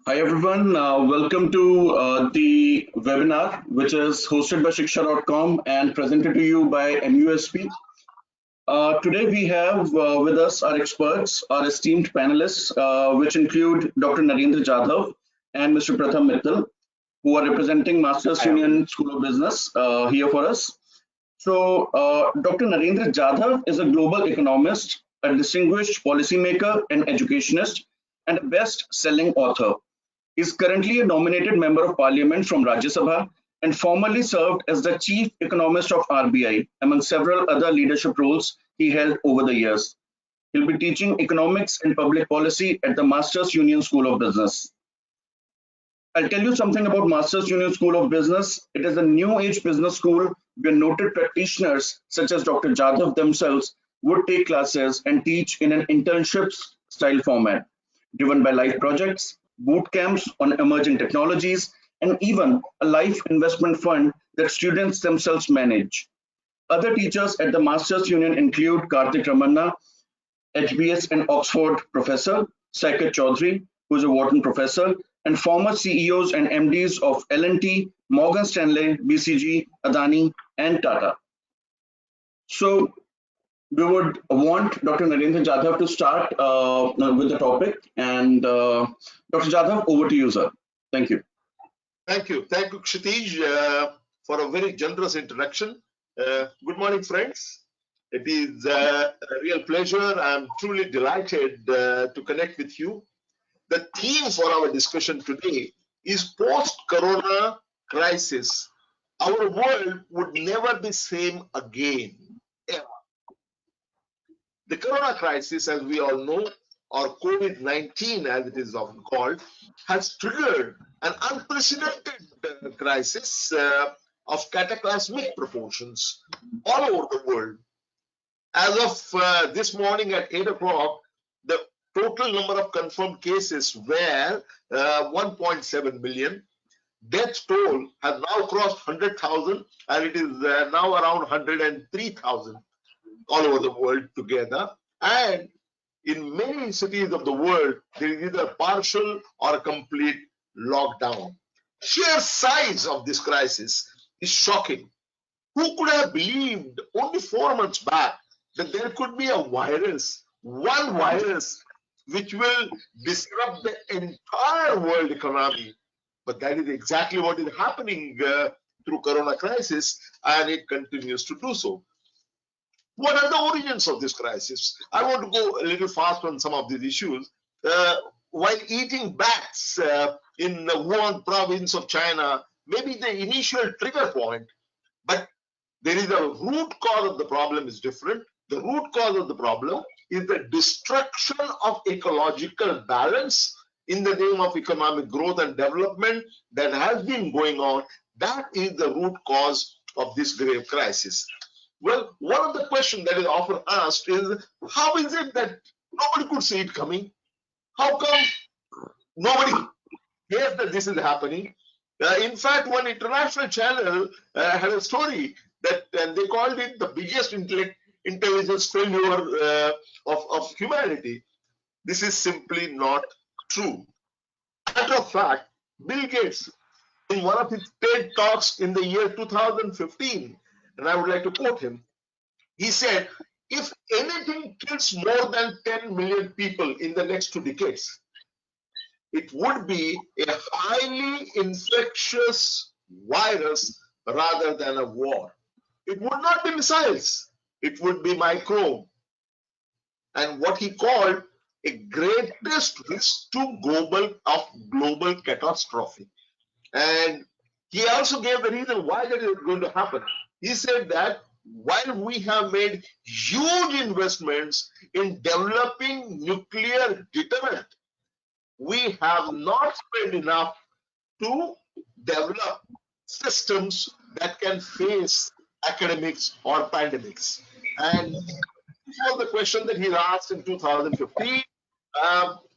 Hi everyone, welcome to the webinar which is hosted by Shiksha.com and presented to you by MUSP. Today we have with us our experts, our esteemed panelists, which include Dr. Narendra Jadhav and Mr. Pratham Mittal, who are representing Masters Union School of Business here for us. So, Dr. Narendra Jadhav is a global economist, a distinguished policymaker and educationist, and a best-selling author. He is currently a nominated member of parliament from Rajya Sabha and formerly served as the chief economist of RBI, among several other leadership roles he held over the years. He'll be teaching economics and public policy at the Masters Union School of Business. I'll tell you something about Masters Union School of Business. It is a new age business school where noted practitioners such as Dr. Jadhav themselves would take classes and teach in an internship style format, driven by live projects, boot camps on emerging technologies, and even a life investment fund that students themselves manage. Other teachers at the Masters Union include Karthik Ramanna, HBS and Oxford professor, Saikat Chaudhary, who is a Wharton professor, and former CEOs and MDs of L&T, Morgan Stanley, BCG, Adani, and Tata. So we would want Dr. Narendra Jadhav to start with the topic. And Dr. Jadhav, over to you, sir. Thank you. Thank you, Kshitij, for a very generous introduction. Good morning, friends. It is a real pleasure. I'm truly delighted to connect with you. The theme for our discussion today is post-corona crisis. Our world would never be same again, ever. The corona crisis, as we all know, or COVID-19 as it is often called, has triggered an unprecedented crisis of cataclysmic proportions all over the world. As of this morning at 8 o'clock, the total number of confirmed cases were 1.7 million. Death toll has now crossed 100,000 and it is now around 103,000 all over the world together. And in many cities of the world, there is either partial or a complete lockdown. Sheer size of this crisis is shocking. Who could have believed only 4 months back that there could be a virus, one virus, which will disrupt the entire world economy? But that is exactly what is happening through corona crisis, and it continues to do so. What are the origins of this crisis? I want to go a little fast on some of these issues. While eating bats in the Wuhan province of China may be the initial trigger point, but there is a root cause of the problem is different. The root cause of the problem is the destruction of ecological balance in the name of economic growth and development that has been going on. That is the root cause of this grave crisis. Well, one of the questions that is often asked is, how is it that nobody could see it coming? How come nobody hears that this is happening? In fact, one international channel had a story that, and they called it the biggest intelligence failure of humanity. This is simply not true. Matter of fact, Bill Gates, in one of his TED talks in the year 2015, and I would like to quote him, he said, if anything kills more than 10 million people in the next 2 decades, it would be a highly infectious virus rather than a war. It would not be missiles, it would be microbe. And what he called a greatest risk to global catastrophe. And he also gave the reason why that is going to happen. He said that while we have made huge investments in developing nuclear deterrent, we have not spent enough to develop systems that can face academics or pandemics. And this was the question that he asked in 2015.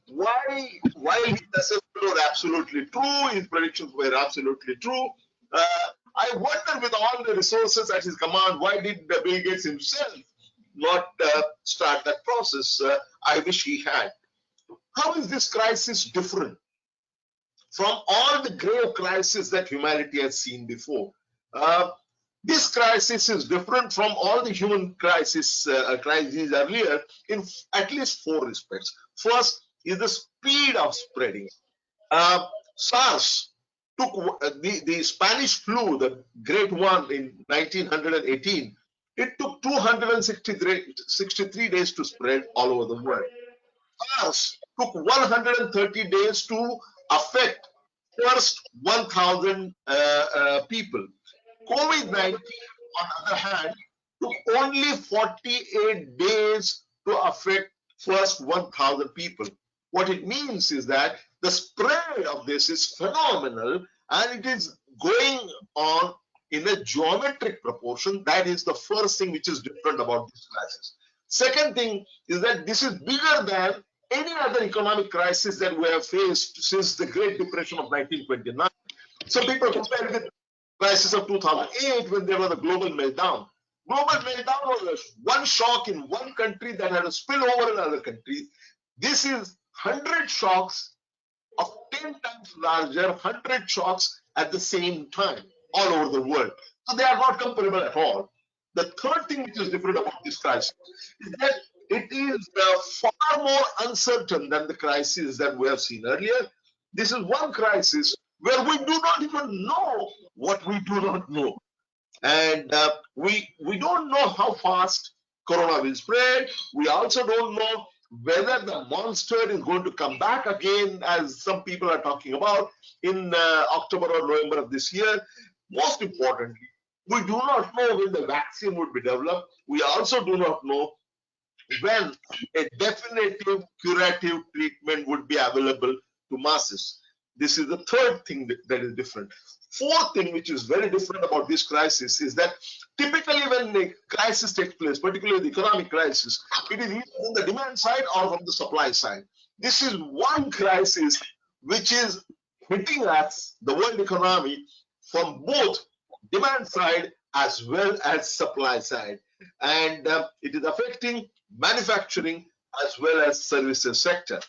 While his assessments were absolutely true, his predictions were absolutely true, I wonder, with all the resources at his command, why did Bill Gates himself not start that process? I wish he had. How is this crisis different? from all the grave crises that humanity has seen before. Uh, this crisis is different from all the human crises earlier in at least four respects. First is the speed of spreading. Uh, SARS took the Spanish flu, the great one in 1918. It took 263 days to spread all over the world. SARS took 130 days to affect first 1,000 people. COVID-19, on the other hand, took only 48 days to affect first 1,000 people. What it means is that the spread of this is phenomenal and it is going on in a geometric proportion. That is the first thing which is different about this crisis. Second thing is that this is bigger than any other economic crisis that we have faced since the Great Depression of 1929. Some people compare it with the crisis of 2008 when there was a global meltdown. Global meltdown was one shock in one country that had a spillover in other countries. This is 100 shocks of 10 times larger, 100 shocks at the same time all over the world. So they are not comparable at all. The third thing which is different about this crisis is that it is far more uncertain than the crisis that we have seen earlier. This is one crisis where we do not even know what we do not know. And we don't know how fast corona will spread. We also don't know whether the monster is going to come back again, as some people are talking about, in October or November of this year. Most importantly, we do not know when the vaccine would be developed. We also do not know when a definitive curative treatment would be available to masses. This is the third thing that is different. Fourth thing which is very different about this crisis is that typically when the crisis takes place, particularly the economic crisis, it is either on the demand side or from the supply side. This is one crisis which is hitting us, the world economy, from both demand side as well as supply side. And it is affecting manufacturing as well as services sector.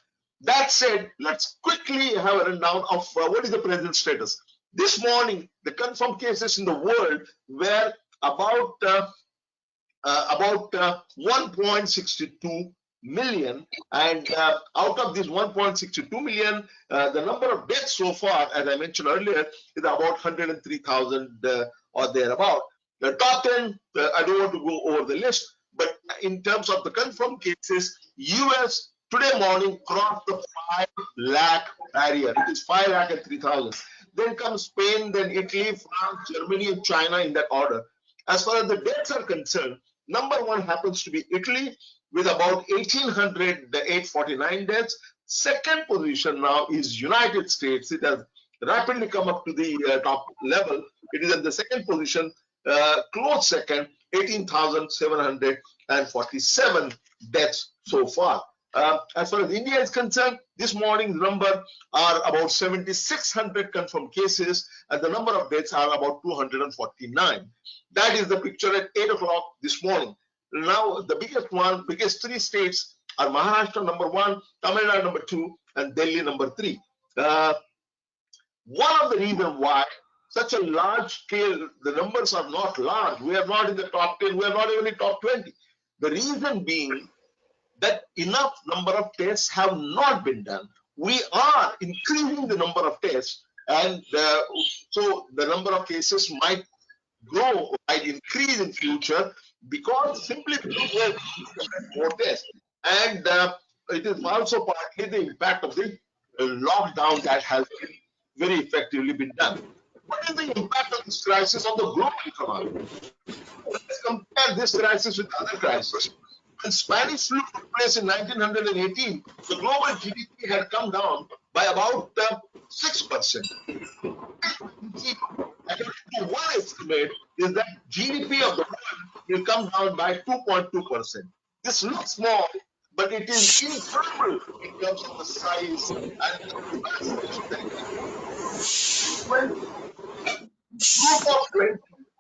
That said, let's quickly have a rundown of what is the present status. This morning, the confirmed cases in the world were about 1.62 million, and out of this 1.62 million, the number of deaths so far, as I mentioned earlier, is about 103,000 or thereabout. The top 10, I don't want to go over the list, but in terms of the confirmed cases, US today morning crossed the 5 lakh barrier. It is 5 lakh and 3,000. Then comes Spain, then Italy, France, Germany, and China in that order. As far as the deaths are concerned, number one happens to be Italy with about 849 deaths. Second position now is United States. It has rapidly come up to the top level. It is at the second position, close second, 18,747 deaths so far. As far as India is concerned, this morning's number are about 7,600 confirmed cases, and the number of deaths are about 249. That is the picture at 8 o'clock this morning. Now, the biggest three states are Maharashtra number 1, Tamil Nadu number 2, and Delhi number 3. One of the reasons why such a large scale, the numbers are not large. We are not in the top 10, we are not even in top 20. The reason being that enough number of tests have not been done. We are increasing the number of tests, and so the number of cases might grow, might increase in future simply because we have more tests. And it is also partly the impact of the lockdown that has been very effectively been done. What is the impact of this crisis on the global economy? Let's compare this crisis with other crises. When Spanish flu took place in 1918, the global GDP had come down by about 6%. One estimate is that GDP of the world will come down by 2.2%. This looks small, but it is incredible in terms of the size and the capacity. When group of 20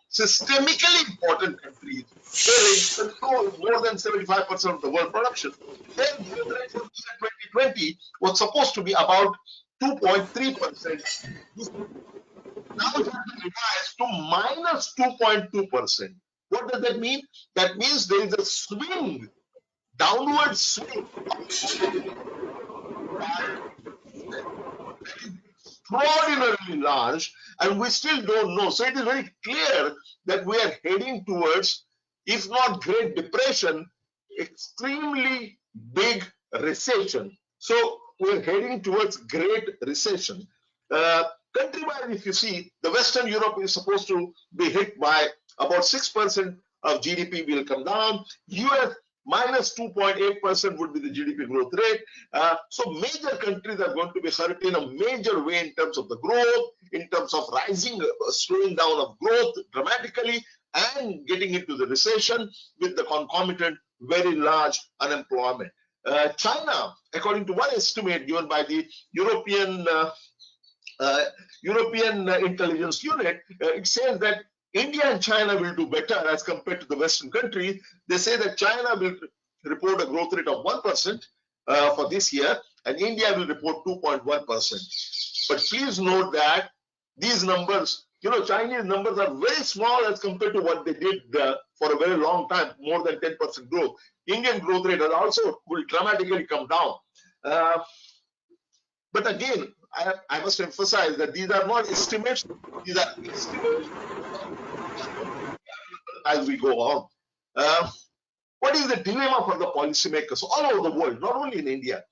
systemically important countries, they control more than 75% of the world production. Then the 2020 was supposed to be about 2.3%. Now it has been revised to minus 2.2%. What does that mean? That means there is a swing, downward swing, extraordinarily large, and we still don't know. So it is very clear that we are heading towards, if not Great Depression, extremely big recession. So we're heading towards Great Recession. Country-wise, if you see, the Western Europe is supposed to be hit by about 6% of GDP will come down. US minus 2.8% would be the GDP growth rate. So major countries are going to be hurt in a major way in terms of the growth, in terms of rising, slowing down of growth dramatically, and getting into the recession with the concomitant very large unemployment. China, according to one estimate given by the European Intelligence Unit, it says that India and China will do better as compared to the Western countries. They say that China will report a growth rate of 1% for this year, and India will report 2.1%. But please note that these numbers, Chinese numbers are very small as compared to what they did for a very long time, more than 10% growth. Indian growth rate also will dramatically come down. But again, I must emphasize that these are not estimates, these are estimates as we go on. What is the dilemma for the policymakers all over the world, not only in India?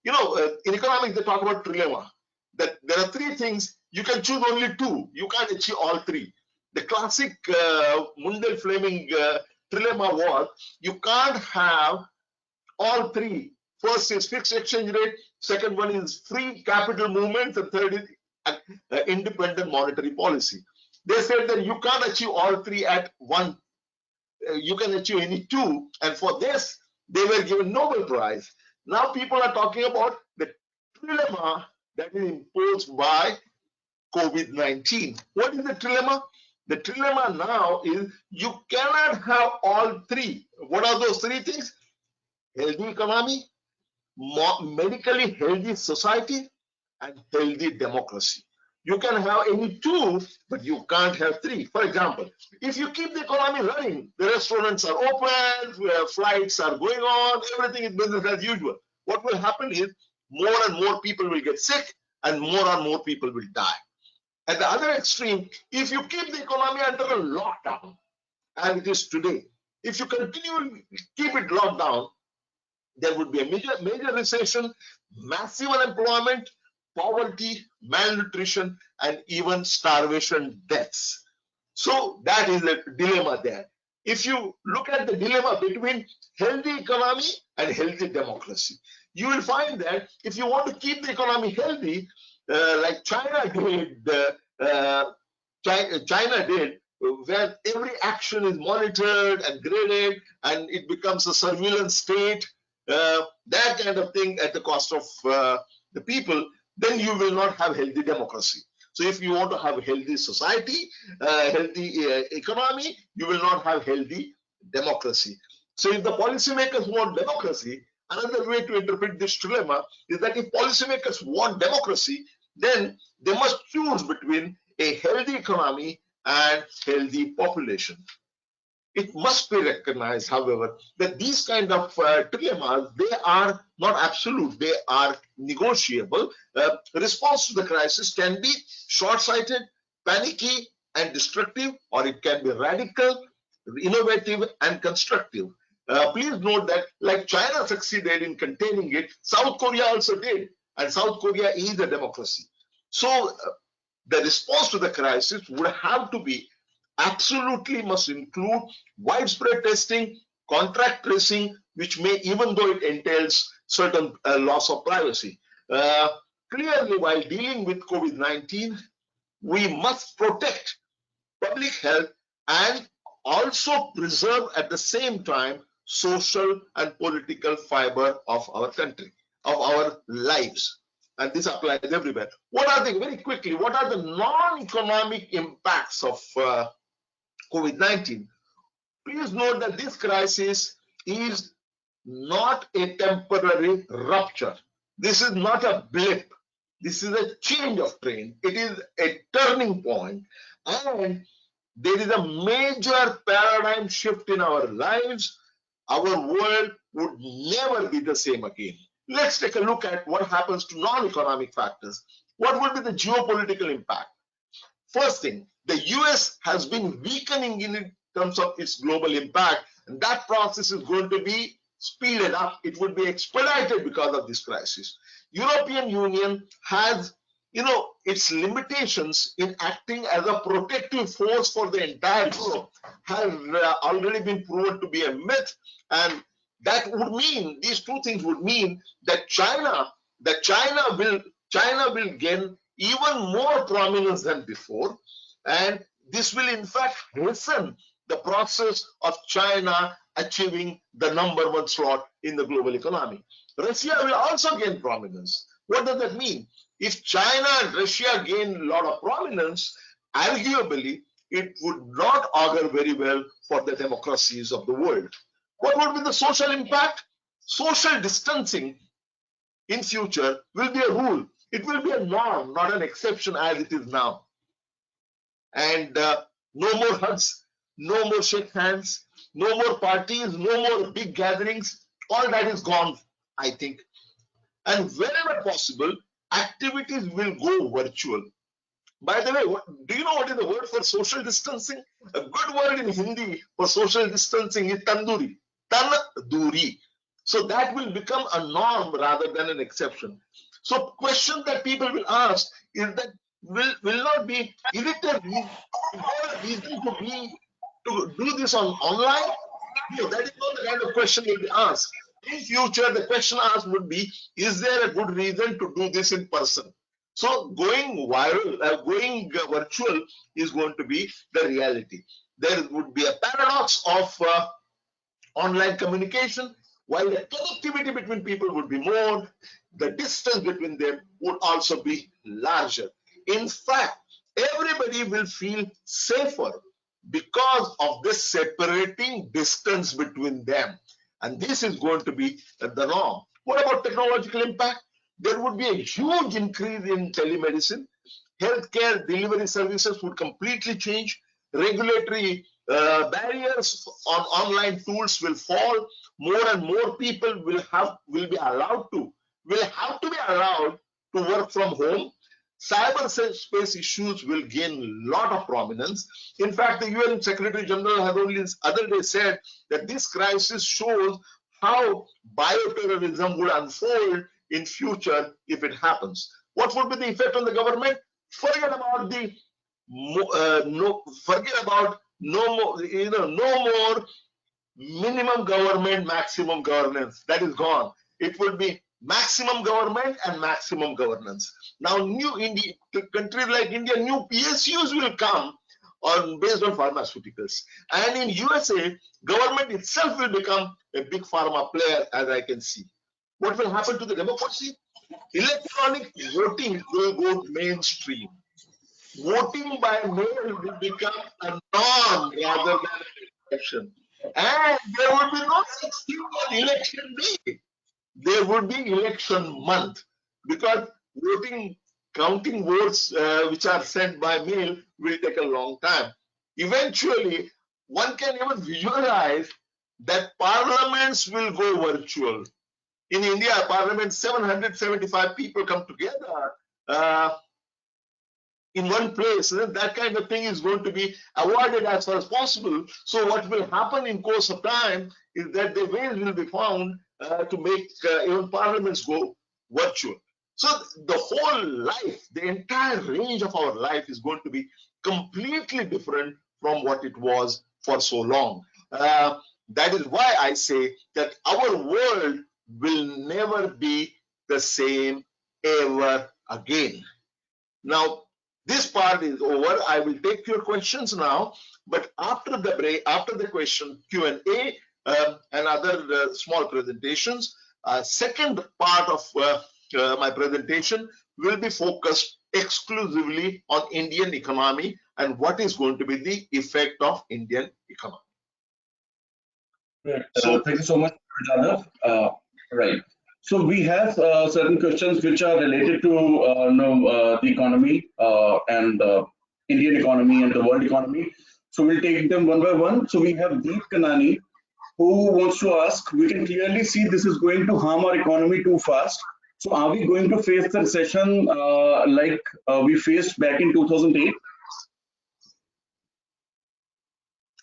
In economics, they talk about trilemma, that there are three things, you can choose only two, you can't achieve all three. The classic Mundell-Fleming trilemma was, you can't have all three. First is fixed exchange rate, second one is free capital movements, and third is independent monetary policy. They said that you can't achieve all three at one. You can achieve any two, and for this, they were given Nobel Prize. Now people are talking about the trilemma that is imposed by COVID-19. What is the trilemma? The trilemma now is you cannot have all three. What are those three things? Healthy economy, medically healthy society, and healthy democracy. You can have any two, but you can't have three. For example, if you keep the economy running, the restaurants are open, flights are going on, everything is business as usual. What will happen is more and more people will get sick and more people will die. At the other extreme, if you keep the economy under a lockdown, and it is today, if you continue to keep it locked down, there would be a major recession, massive unemployment, poverty, malnutrition, and even starvation deaths. So that is the dilemma there. If you look at the dilemma between healthy economy and healthy democracy, you will find that if you want to keep the economy healthy, like China did, where every action is monitored and graded, and it becomes a surveillance state, that kind of thing at the cost of the people, then you will not have healthy democracy. So if you want to have a healthy society, healthy economy, you will not have healthy democracy. So if the policymakers want democracy, another way to interpret this trilemma is that if policymakers want democracy, then they must choose between a healthy economy and healthy population. It must be recognized, however, that these kind of trilemmas, they are not absolute, they are negotiable. Response to the crisis can be short-sighted, panicky, and destructive, or it can be radical, innovative, and constructive. Please note that like China succeeded in containing it, South Korea also did, and South Korea is a democracy. So the response to the crisis would have to be absolutely must include widespread testing, contact tracing, which may, even though it entails certain loss of privacy. Clearly, while dealing with COVID-19, we must protect public health and also preserve at the same time social and political fiber of our country, of our lives. And this applies everywhere. What are the, very quickly, what are the non-economic impacts of COVID-19? Please note that this crisis is not a temporary rupture. This is not a blip. This is a change of trend. It is a turning point, and there is a major paradigm shift in our lives. Our world would never be the same again. Let's take a look at what happens to non-economic factors. What will be the geopolitical impact? First thing, the US has been weakening in terms of its global impact, and that process is going to be speeded up. It would be expedited because of this crisis. European Union has, its limitations in acting as a protective force for the entire Europe has already been proven to be a myth, and that would mean, these two things would mean that China will gain even more prominence than before, and this will in fact hasten the process of China achieving the number one slot in the global economy. Russia will also gain prominence. What does that mean? If China and Russia gain a lot of prominence, arguably it would not augur very well for the democracies of the world. What would be the social impact? Social distancing in future will be a rule. It will be a norm, not an exception as it is now. And no more hugs, no more shake hands, no more parties, no more big gatherings. All that is gone, I think. And wherever possible, activities will go virtual. By the way, do you know what is the word for social distancing? A good word in Hindi for social distancing is tanduri. Tanduri. So that will become a norm rather than an exception. So question that people will ask is that will not be, is it a reason to do this online? No, that is not the kind of question will be asked. In future, the question asked would be, is there a good reason to do this in person? So going viral, going virtual is going to be the reality. There would be a paradox of online communication. While the connectivity between people would be more, the distance between them would also be larger. In fact, everybody will feel safer because of this separating distance between them. And this is going to be the norm. What about technological impact? There would be a huge increase in telemedicine. Healthcare delivery services would completely change. Regulatory barriers on online tools will fall. More and more people will have to be allowed to work from home. Cyberspace issues will gain a lot of prominence. In fact, the UN Secretary General has only this other day said that this crisis shows how bioterrorism would unfold in future if it happens. What would be the effect on the government? Forget about no more minimum government, maximum governance. That is gone. It will be maximum government and maximum governance. Now, countries like India, new PSUs will come based on pharmaceuticals. And in USA, government itself will become a big pharma player, as I can see. What will happen to the democracy? Electronic voting will go mainstream. Voting by mail will become a norm rather than an exception. And there will be no such thing as election day. There would be election month, because counting votes which are sent by mail will take a long time. Eventually, one can even visualize that parliaments will go virtual. In India, parliament, 775 people come together in one place. That kind of thing is going to be avoided as far as possible. So what will happen in course of time is that the ways will be found to make even parliaments go virtual. So the whole life, the entire range of our life is going to be completely different from what it was for so long. That is why I say that our world will never be the same ever again. Now, this part is over. I will take your questions now, but after the break, after the question Q&A and other small presentations, second part of my presentation will be focused exclusively on Indian economy and what is going to be the effect of Indian economy. Right. So thank you so much, Jadhav. Right. So we have certain questions which are related to the economy and Indian economy and the world economy. So we'll take them one by one. So we have Deep Kanani who wants to ask, we can clearly see this is going to harm our economy too fast. So are we going to face the recession like we faced back in 2008?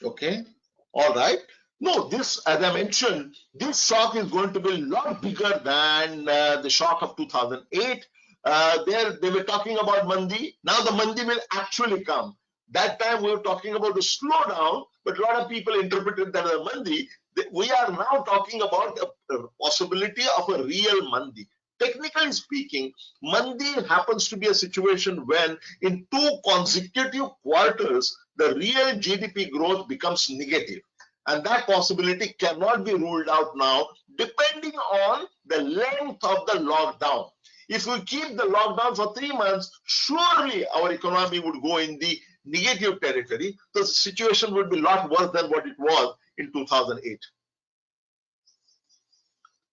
Okay. All right. No, this, as I mentioned, this shock is going to be a lot bigger than the shock of 2008. There, they were talking about Mandi. Now the Mandi will actually come. That time we were talking about the slowdown, but a lot of people interpreted that as a Mandi. We are now talking about a possibility of a real Mandi. Technically speaking, Mandi happens to be a situation when in two consecutive quarters, the real GDP growth becomes negative. And that possibility cannot be ruled out now, depending on the length of the lockdown. If we keep the lockdown for 3 months, surely our economy would go in the negative territory. The situation would be a lot worse than what it was in 2008.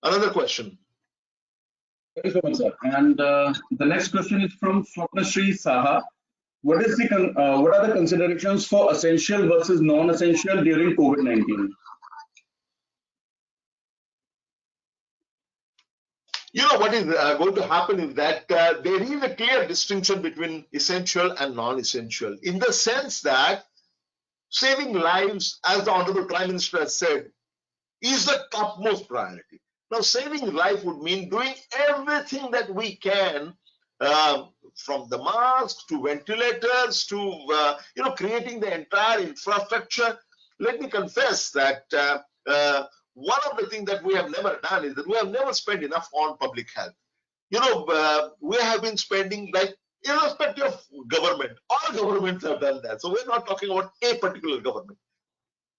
Another question. Thank you so much, sir. And the next question is from Swapnashree Saha. What are the considerations for essential versus non-essential during COVID-19? You know what is going to happen is that there is a clear distinction between essential and non-essential, in the sense that saving lives, as the Honorable Prime Minister has said, is the topmost priority. Now, saving life would mean doing everything that we can, from the masks to ventilators to creating the entire infrastructure. Let me confess that one of the things that we have never done is that we have never spent enough on public health. We have been spending, like, irrespective of government, all governments have done that. So we're not talking about a particular government.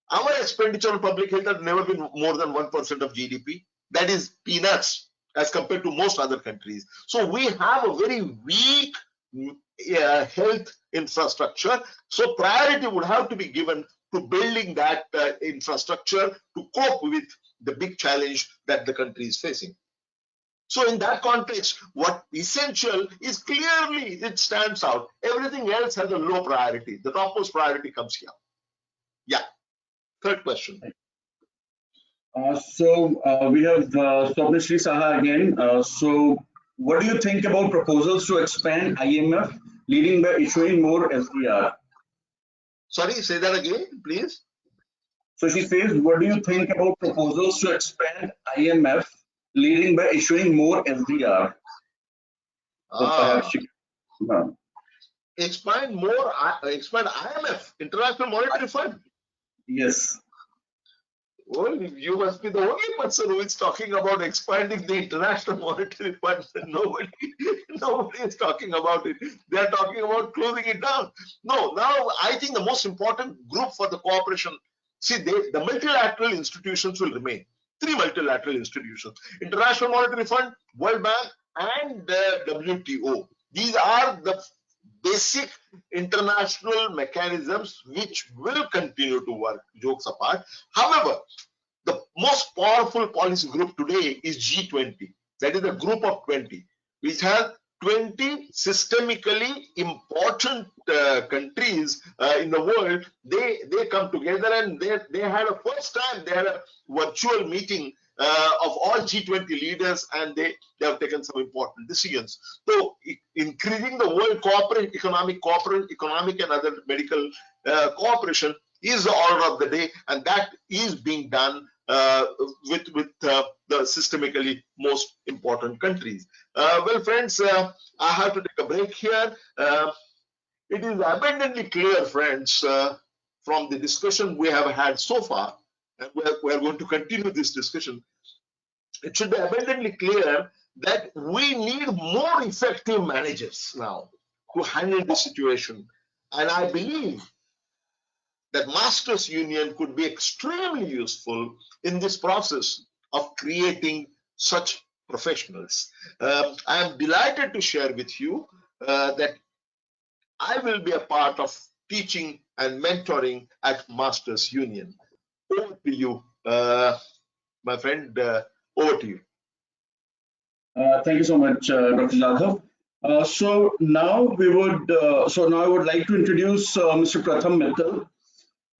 Our expenditure on public health has never been more than 1% of GDP. That is peanuts as compared to most other countries. So we have a very weak health infrastructure. So priority would have to be given to building that infrastructure to cope with the big challenge that the country is facing. So in that context, what essential is clearly, it stands out. Everything else has a low priority. The topmost priority comes here. Yeah. Third question. We have Swapnashree Saha again. So what do you think about proposals to expand IMF leading by issuing more SDR? Sorry, say that again, please. So she says, what do you think about proposals to expand IMF leading by issuing more SDR? So perhaps she, expand IMF, International Monetary Fund. Yes. Well, you must be the only person who is talking about expanding the International Monetary Fund. Nobody is talking about it. They are talking about closing it down. No, now I think the most important group for the cooperation, see, the multilateral institutions will remain. Three multilateral institutions: International Monetary Fund, World Bank, and WTO. These are the basic international mechanisms which will continue to work, jokes apart. However, the most powerful policy group today is G20. That is a group of 20, which has 20 systemically important countries in the world. They come together, and they had a first time, they had a virtual meeting of all G20 leaders, and they have taken some important decisions. So increasing the world economic and other medical cooperation is the order of the day, and that is being done with the systemically most important countries. Well, friends, I have to take a break here. It is abundantly clear, friends, from the discussion we have had so far, and we are going to continue this discussion. It should be abundantly clear that we need more effective managers now to handle the situation. And I believe that Masters Union could be extremely useful in this process of creating such professionals. I am delighted to share with you that I will be a part of teaching and mentoring at Masters Union. Over to you, my friend. Over to you. Thank you so much, Dr. Jadhav. So now I would like to introduce Mr. Pratham Mittal.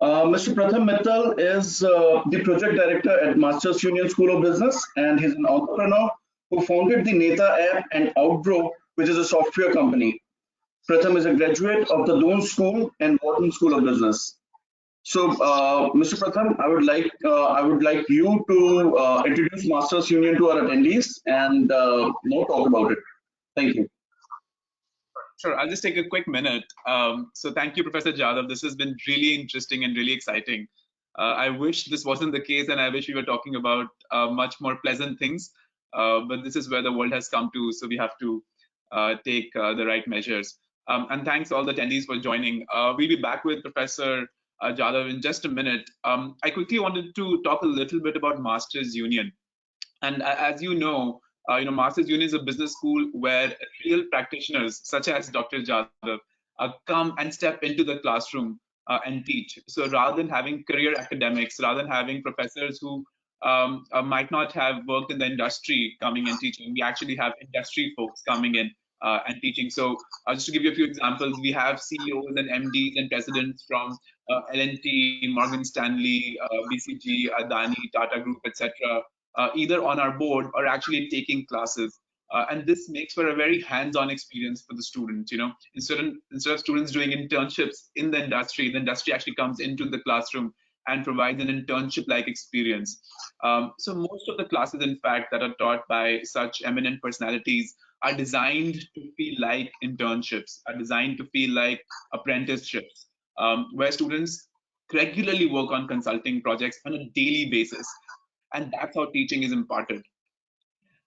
Mr. Pratham Mittal is the project director at Masters Union School of Business, and he's an entrepreneur who founded the Neta app and Outgrow, which is a software company. Pratham is a graduate of the Doon School and Wharton School of Business. So, Mr. Pratham, I would like you to introduce Masters Union to our attendees and now talk about it. Thank you. Sure, I'll just take a quick minute. So thank you, Professor Jadhav. This has been really interesting and really exciting. I wish this wasn't the case, and I wish we were talking about much more pleasant things. But this is where the world has come to, so we have to take the right measures. And thanks all the attendees for joining. We'll be back with Professor Jadhav in just a minute. I quickly wanted to talk a little bit about Masters Union. And as you know, Masters Union is a business school where real practitioners, such as Dr. Jadhav, come and step into the classroom and teach. So rather than having career academics, rather than having professors who might not have worked in the industry coming and teaching, we actually have industry folks coming in and teaching. So just to give you a few examples, we have CEOs and MDs and presidents from L&T, Morgan Stanley, BCG, Adani, Tata Group, etc., either on our board or actually taking classes. And this makes for a very hands-on experience for the students. Instead of students doing internships in the industry actually comes into the classroom and provides an internship-like experience. So most of the classes, in fact, that are taught by such eminent personalities are designed to feel like internships, are designed to feel like apprenticeships, where students regularly work on consulting projects on a daily basis. And that's how teaching is imparted.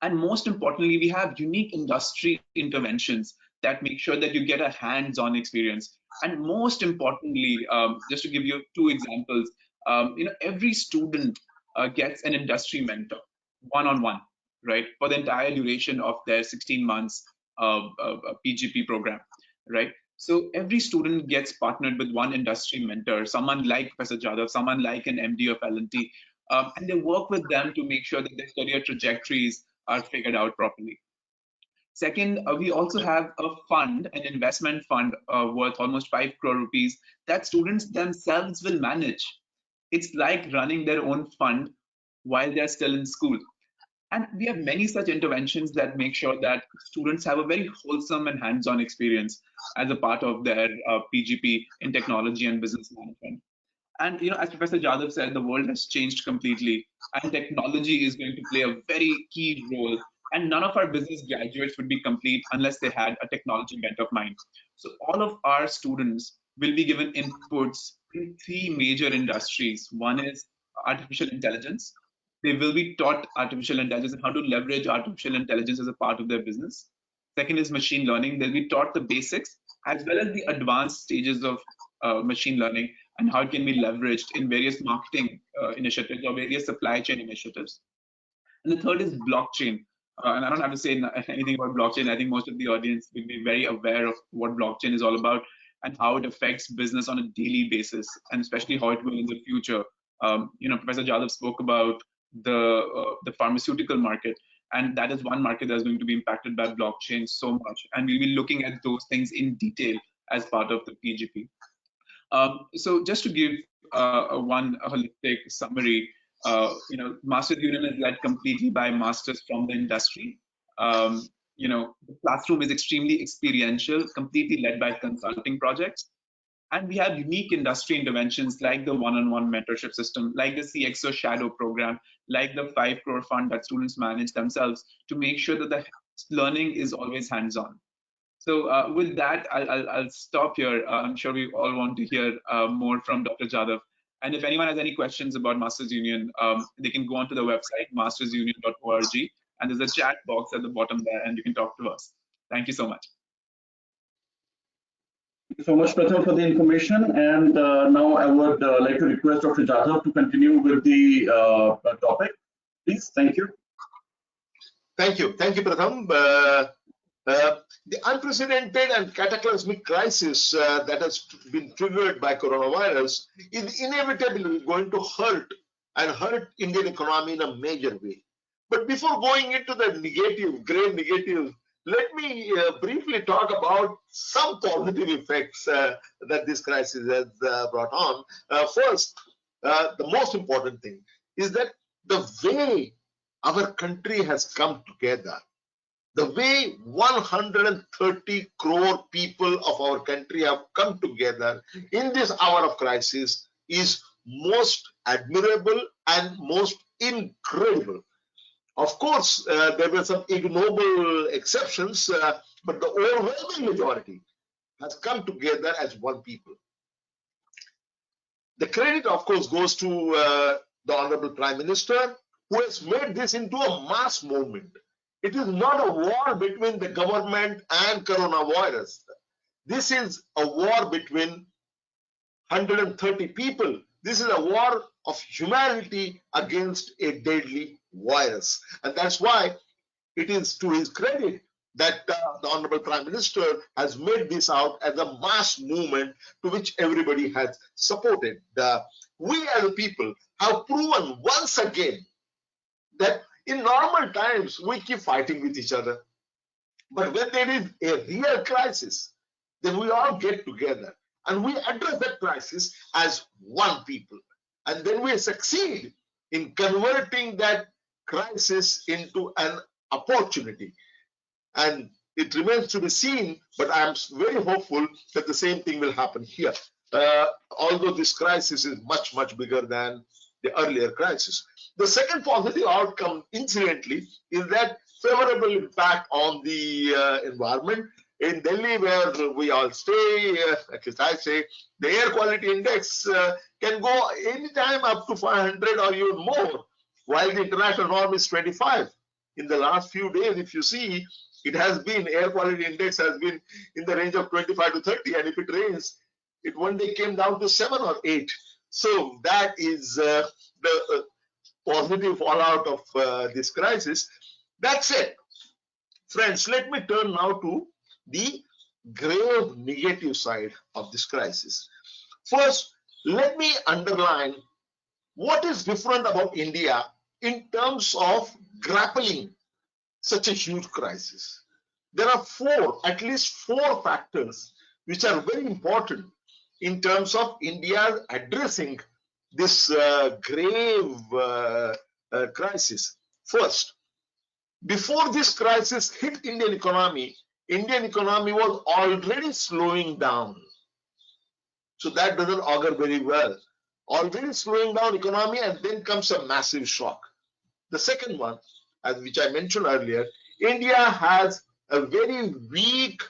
And most importantly, we have unique industry interventions that make sure that you get a hands-on experience. And most importantly, just to give you two examples, every student gets an industry mentor, one-on-one, right, for the entire duration of their 16 months PGP program, right? So every student gets partnered with one industry mentor, someone like Professor Jadhav, someone like an MD of L&T, and they work with them to make sure that their career trajectories are figured out properly. Second, we also have a fund, an investment fund worth almost 5 crore rupees that students themselves will manage. It's like running their own fund while they're still in school. And we have many such interventions that make sure that students have a very wholesome and hands-on experience as a part of their PGP in technology and business management. And as Professor Jadhav said, the world has changed completely, and technology is going to play a very key role. And none of our business graduates would be complete unless they had a technology bent of mind. So all of our students will be given inputs in three major industries. One is artificial intelligence. They will be taught artificial intelligence and how to leverage artificial intelligence as a part of their business. Second is machine learning. They'll be taught the basics as well as the advanced stages of machine learning and how it can be leveraged in various marketing initiatives or various supply chain initiatives. And the third is blockchain. And I don't have to say anything about blockchain. I think most of the audience will be very aware of what blockchain is all about and how it affects business on a daily basis, and especially how it will in the future. Professor Jadhav spoke about the pharmaceutical market, and that is one market that's going to be impacted by blockchain so much. And we'll be looking at those things in detail as part of the PGP. So just to give one holistic summary, Masters Union is led completely by masters from the industry. The classroom is extremely experiential, completely led by consulting projects. And we have unique industry interventions like the one-on-one mentorship system, like the CXO shadow program, like the 5 crore fund that students manage themselves to make sure that the learning is always hands-on. So with that, I'll stop here. I'm sure we all want to hear more from Dr. Jadhav. And if anyone has any questions about Masters Union, they can go onto the website, mastersunion.org, and there's a chat box at the bottom there, and you can talk to us. Thank you so much. Thank you so much, Pratham, for the information. And now I would like to request Dr. Jadhav to continue with the topic. Please, thank you. Thank you, Pratham. The unprecedented and cataclysmic crisis that has been triggered by coronavirus is inevitably going to hurt Indian economy in a major way. But before going into the negative, grave negative, let me briefly talk about some positive effects that this crisis has brought on. First, the most important thing is that the way our country has come together, the way 130 crore people of our country have come together in this hour of crisis is most admirable and most incredible. Of course, there were some ignoble exceptions, but the overwhelming majority has come together as one people. The credit, of course, goes to the Honorable Prime Minister, who has made this into a mass movement. It is not a war between the government and coronavirus. This is a war between 130 people. This is a war of humanity against a deadly virus. And that's why it is to his credit that the Honorable Prime Minister has made this out as a mass movement to which everybody has supported. We as a people have proven once again that in normal times we keep fighting with each other. But when there is a real crisis, then we all get together and we address that crisis as one people. And then we succeed in converting that crisis into an opportunity. And it remains to be seen, but I am very hopeful that the same thing will happen here. Although this crisis is much, much bigger than the earlier crisis. The second positive outcome, incidentally, is that favorable impact on the environment. In Delhi, where we all stay, at least I say, the air quality index can go anytime up to 500 or even more, while the international norm is 25. In the last few days, if you see, it has been, air quality index has been in the range of 25 to 30, and if it rains, it one day came down to 7 or 8. So that is the positive fallout of this crisis. That's it. Friends, let me turn now to the grave negative side of this crisis. First, let me underline what is different about India in terms of grappling such a huge crisis. There are at least four factors which are very important in terms of India addressing this grave crisis. First, before this crisis hit Indian economy was already slowing down. So that doesn't augur very well. Already slowing down economy, and then comes a massive shock. The second one, as which I mentioned earlier, India has a very weak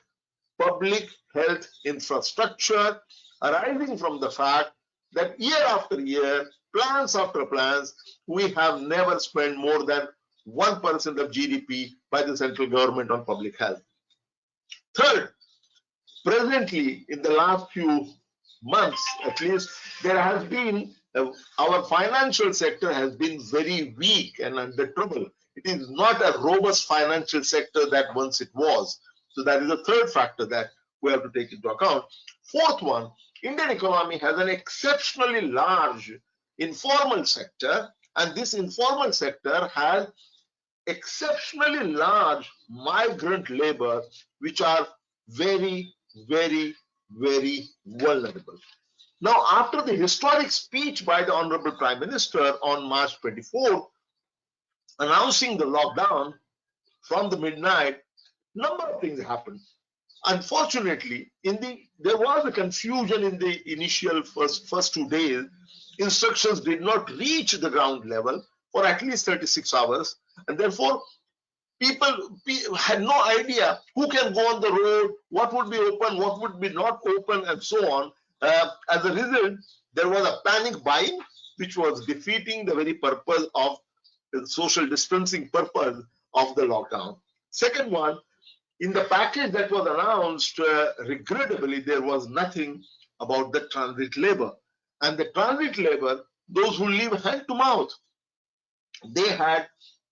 public health infrastructure arising from the fact that year after year, plans after plans, we have never spent more than 1% of GDP by the central government on public health. Third, presently, in the last few months at least, there has been, our financial sector has been very weak and under trouble. It is not a robust financial sector that once it was. So that is the third factor that we have to take into account. Fourth one, Indian economy has an exceptionally large informal sector, and this informal sector has exceptionally large migrant labor, which are very, very, very vulnerable. Now, after the historic speech by the Honorable Prime Minister on March 24th, announcing the lockdown from the midnight, number of things happened. Unfortunately, there was a confusion in the initial first 2 days. Instructions did not reach the ground level for at least 36 hours, and therefore people had no idea who can go on the road, what would be open, what would be not open, and so on. As a result, there was a panic buying, which was defeating the very purpose of the social distancing purpose of the lockdown. Second one, in the package that was announced, regrettably, there was nothing about the transit labor. And the transit labor, those who live hand to mouth, they had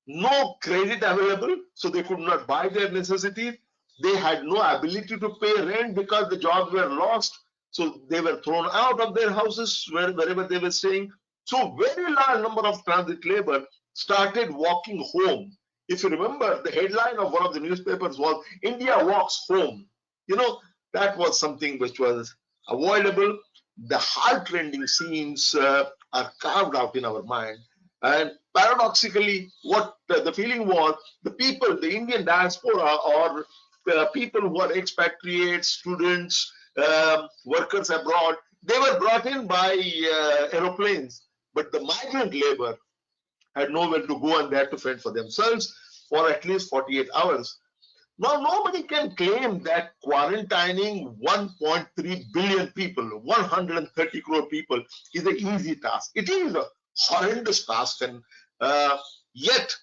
no credit available, so they could not buy their necessities. They had no ability to pay rent because the jobs were lost, so they were thrown out of their houses wherever they were staying. So very large number of transit labor started walking home. If you remember, the headline of one of the newspapers was India walks home. You know, that was something which was avoidable. The heart-rending scenes are carved out in our mind. And paradoxically, what the feeling was, the people, the Indian diaspora, or people who are expatriates, students, workers abroad, they were brought in by aeroplanes. But the migrant labor had nowhere to go and they had to fend for themselves for at least 48 hours. Now, nobody can claim that quarantining 1.3 billion people, 130 crore people, is an easy task. It is a horrendous task, and yet,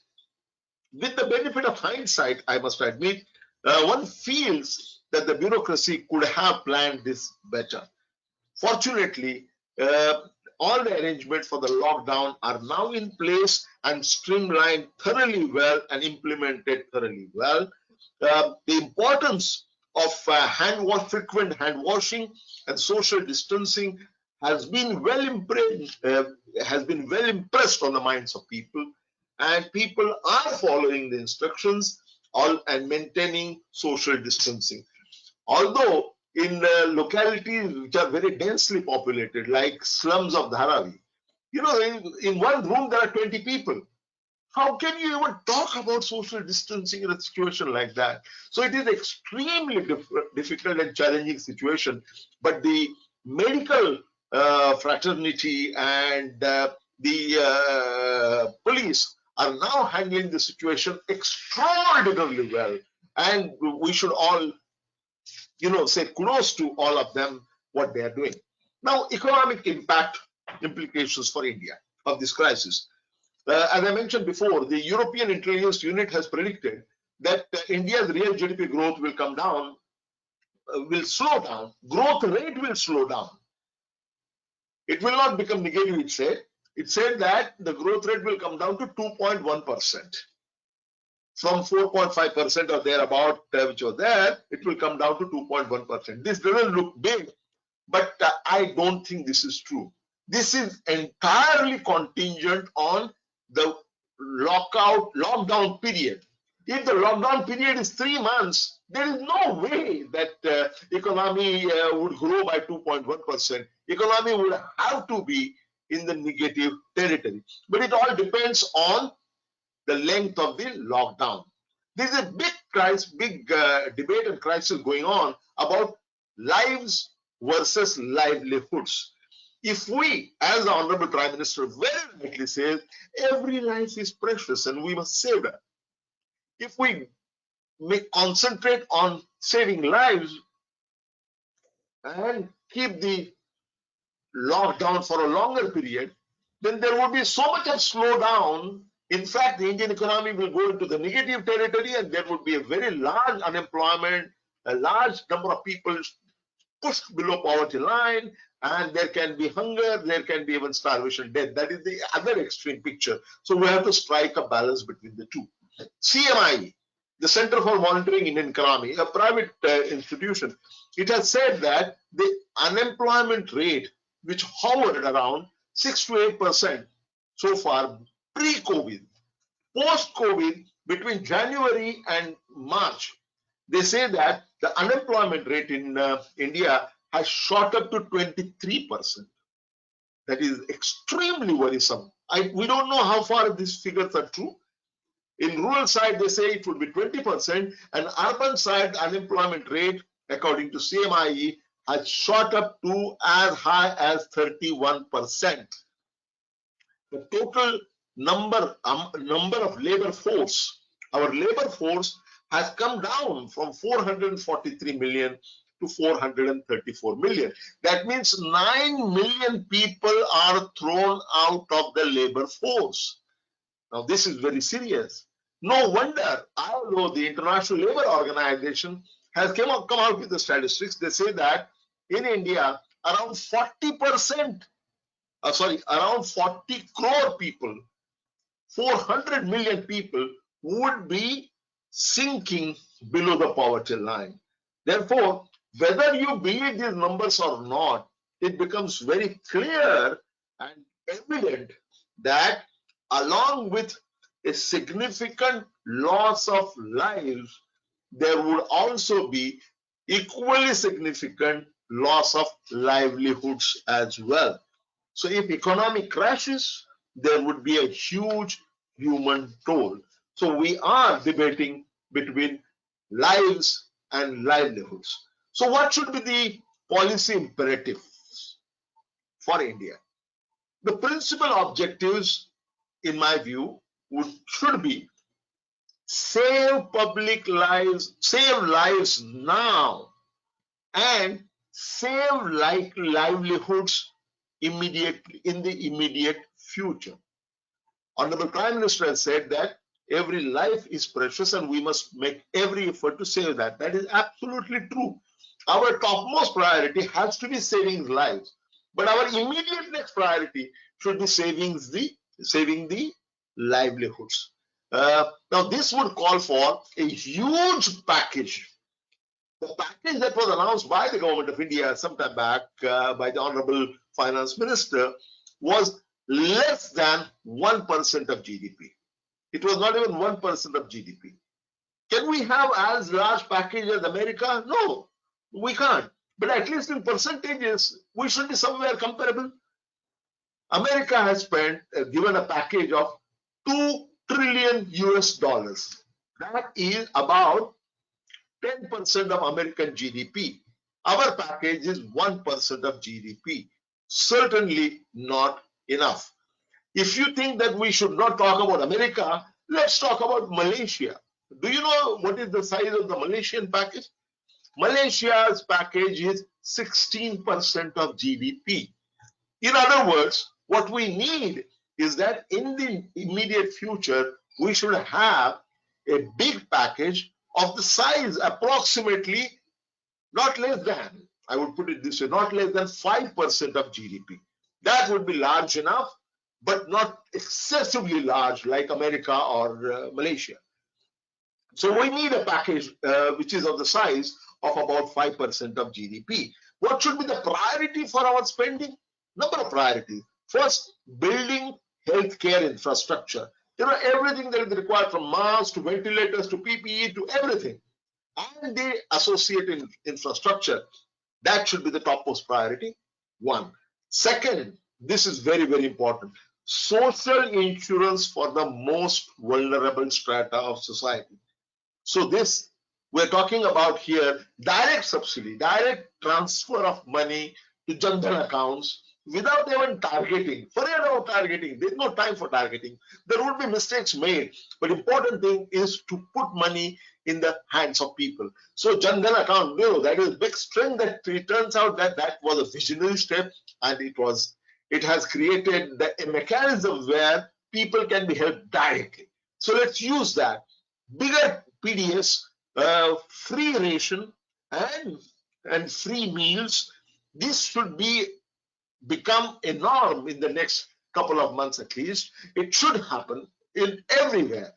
with the benefit of hindsight, I must admit, one feels that the bureaucracy could have planned this better. Fortunately, all the arrangements for the lockdown are now in place and streamlined thoroughly well and implemented thoroughly well. The importance of frequent hand washing and social distancing has been well impressed on the minds of people, and people are following the instructions and maintaining social distancing. Although in localities which are very densely populated, like slums of Dharavi, you know, in one room there are 20 people. How can you even talk about social distancing in a situation like that? So it is extremely difficult and challenging situation. But the medical fraternity and the police are now handling the situation extraordinarily well. And we should all, you know, say kudos to all of them, what they are doing. Now, economic impact implications for India of this crisis. As I mentioned before, the European Intelligence Unit has predicted that India's real GDP growth will come down, will slow down. Growth rate will slow down. It will not become negative, it said. It said that the growth rate will come down to 2.1%. From 4.5% or thereabout, which was there, it will come down to 2.1%. This doesn't look big, but I don't think this is true. This is entirely contingent on the lockdown period. If the lockdown period is 3 months, there is no way that economy would grow by 2.1%. Economy would have to be in the negative territory. But it all depends on the length of the lockdown. There is a big crisis, debate and crisis going on about lives versus livelihoods. If we, as the Honorable Prime Minister very rightly says, every life is precious and we must save it. If we concentrate on saving lives and keep the lockdown for a longer period, then there will be so much of slowdown. In fact, the Indian economy will go into the negative territory and there would be a very large unemployment, a large number of people pushed below poverty line, and there can be hunger, there can be even starvation, death. That is the other extreme picture. So we have to strike a balance between the two. CMI, the Center for Monitoring Indian Economy, a private institution, it has said that the unemployment rate, which hovered around 6 to 8% so far pre-COVID, post-COVID, between January and March, they say that the unemployment rate in India has shot up to 23%. That is extremely worrisome. We don't know how far these figures are true. In rural side, they say it would be 20%, and urban side unemployment rate, according to CMIE, has shot up to as high as 31%. The total number of labor force, our labor force has come down from 443 million to 434 million. That means 9 million people are thrown out of the labor force. Now, this is very serious. No wonder, although the International Labour Organization has come out with the statistics, they say that in India, around 40%, around 40 crore people, 400 million people would be sinking below the poverty line. Therefore, whether you believe these numbers or not, it becomes very clear and evident that along with a significant loss of lives, there would also be equally significant loss of livelihoods as well. So if economy crashes, there would be a huge human toll. So we are debating between lives and livelihoods. So what should be the policy imperative for India? The principal objectives, in my view, should be save public lives, save lives now, and save livelihoods immediately in the immediate future. Honorable Prime Minister has said that every life is precious and we must make every effort to save that. That is absolutely true. Our topmost priority has to be saving lives, but our immediate next priority should be saving the livelihoods. Now, this would call for a huge package. The package that was announced by the government of India some time back by the Honorable Finance Minister was less than 1% of GDP. It was not even 1% of GDP. Can we have as large package as America? No, we can't. But at least in percentages, we should be somewhere comparable. America has spent, given a package of 2 trillion US dollars. That is about 10% of American GDP. Our package is 1% of GDP. Certainly not enough. If you think that we should not talk about America, let's talk about Malaysia. Do you know what is the size of the Malaysian package? Malaysia's package is 16% of GDP. In other words, what we need is that in the immediate future, we should have a big package of the size approximately not less than, I would put it this way, not less than 5% of GDP. That would be large enough, but not excessively large like America or Malaysia. So we need a package which is of the size of about 5% of GDP. What should be the priority for our spending? Number of priorities. First, building healthcare infrastructure. You know, everything that is required from masks to ventilators to PPE to everything. And the associated infrastructure. That should be the topmost priority. One. Second, this is very, very important. Social insurance for the most vulnerable strata of society. So this, we're talking about here direct subsidy, direct transfer of money to Jan Dhan accounts without even targeting. Forget about targeting. There's no time for targeting. There would be mistakes made. But important thing is to put money in the hands of people. So Jan Dhan account, you know, that is a big strength that it turns out that that was a visionary step, and it has created a mechanism where people can be helped directly. So let's use that. Bigger PDS, free ration and free meals. This should become a norm in the next couple of months at least. It should happen in everywhere.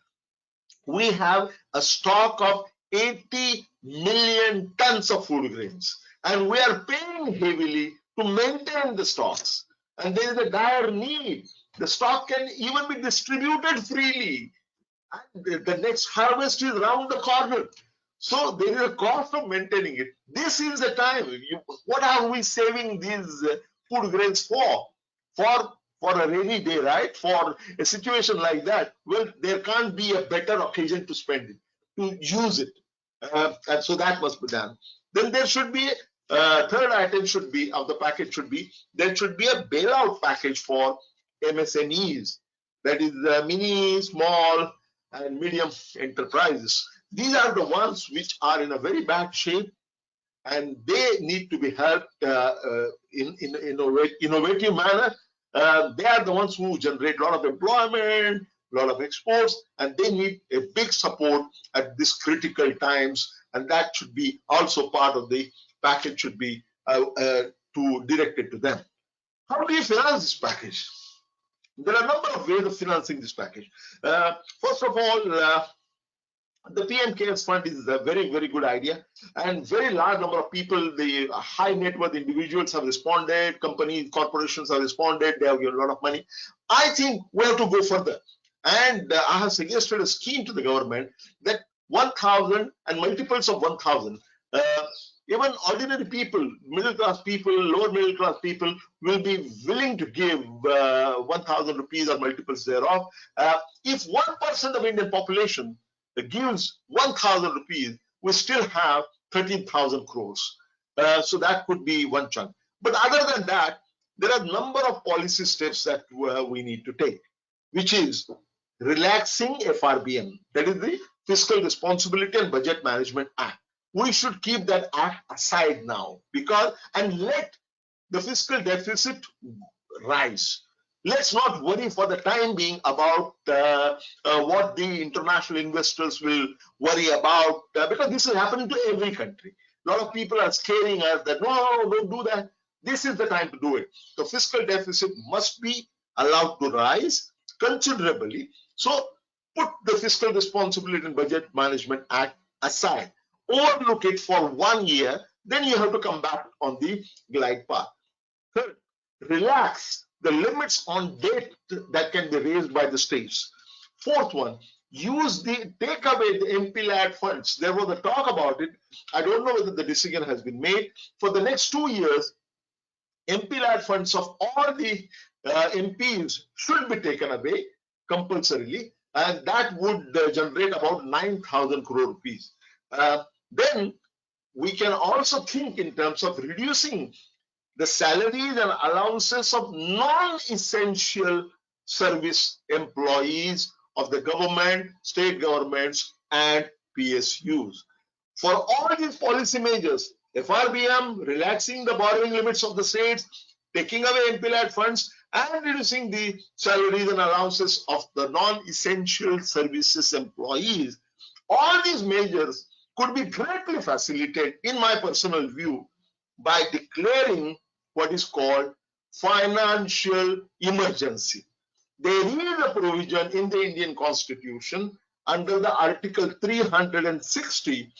We have a stock of 80 million tons of food grains, and we are paying heavily to maintain the stocks. And there is a dire need. The stock can even be distributed freely. And the next harvest is around the corner. So there is a cost of maintaining it. This is the time. What are we saving these food grains for? For a rainy day, right? For a situation like that, well, there can't be a better occasion to spend it, to use it. And so that must be done. Then there should be, third item should be, of the package should be, there should be a bailout package for MSMEs. That is mini, small, and medium enterprises. These are the ones which are in a very bad shape, and they need to be helped in innovative manner. They are the ones who generate a lot of employment, a lot of exports, and they need a big support at these critical times, and that should be also part of the package, should be directed to them. How do you finance this package? There are a number of ways of financing this package. First of all, The PM Cares Fund is a very, very good idea, and very large number of people, the high net worth individuals have responded, companies, corporations have responded, they have given a lot of money. I think we have to go further. And I have suggested a scheme to the government that 1,000 and multiples of 1,000, even ordinary people, middle class people, lower middle class people will be willing to give 1,000 rupees or multiples thereof. If 1% of Indian population gives 1,000 rupees, we still have 13,000 crores. So that could be one chunk. But other than that, there are a number of policy steps that we need to take, which is relaxing FRBM, that is the Fiscal Responsibility and Budget Management Act. We should keep that act aside now and let the fiscal deficit rise. Let's not worry for the time being about what the international investors will worry about, because this is happening to every country. A lot of people are scaring us that, no, don't do that. This is the time to do it. The fiscal deficit must be allowed to rise considerably. So put the Fiscal Responsibility and Budget Management Act aside. Overlook it for 1 year, then you have to come back on the glide path. Third, relax the limits on debt that can be raised by the states. Fourth one, take away the MPLAD funds. There was a talk about it. I don't know whether the decision has been made. For the next 2 years, MPLAD funds of all the MPs should be taken away compulsorily, and that would generate about 9,000 crore rupees. Then we can also think in terms of reducing the salaries and allowances of non-essential service employees of the government, state governments, and PSUs. For all these policy measures, FRBM, relaxing the borrowing limits of the states, taking away MPLAD funds, and reducing the salaries and allowances of the non-essential services employees, all these measures could be greatly facilitated, in my personal view, by declaring what is called financial emergency. There is a provision in the Indian Constitution under the Article 360.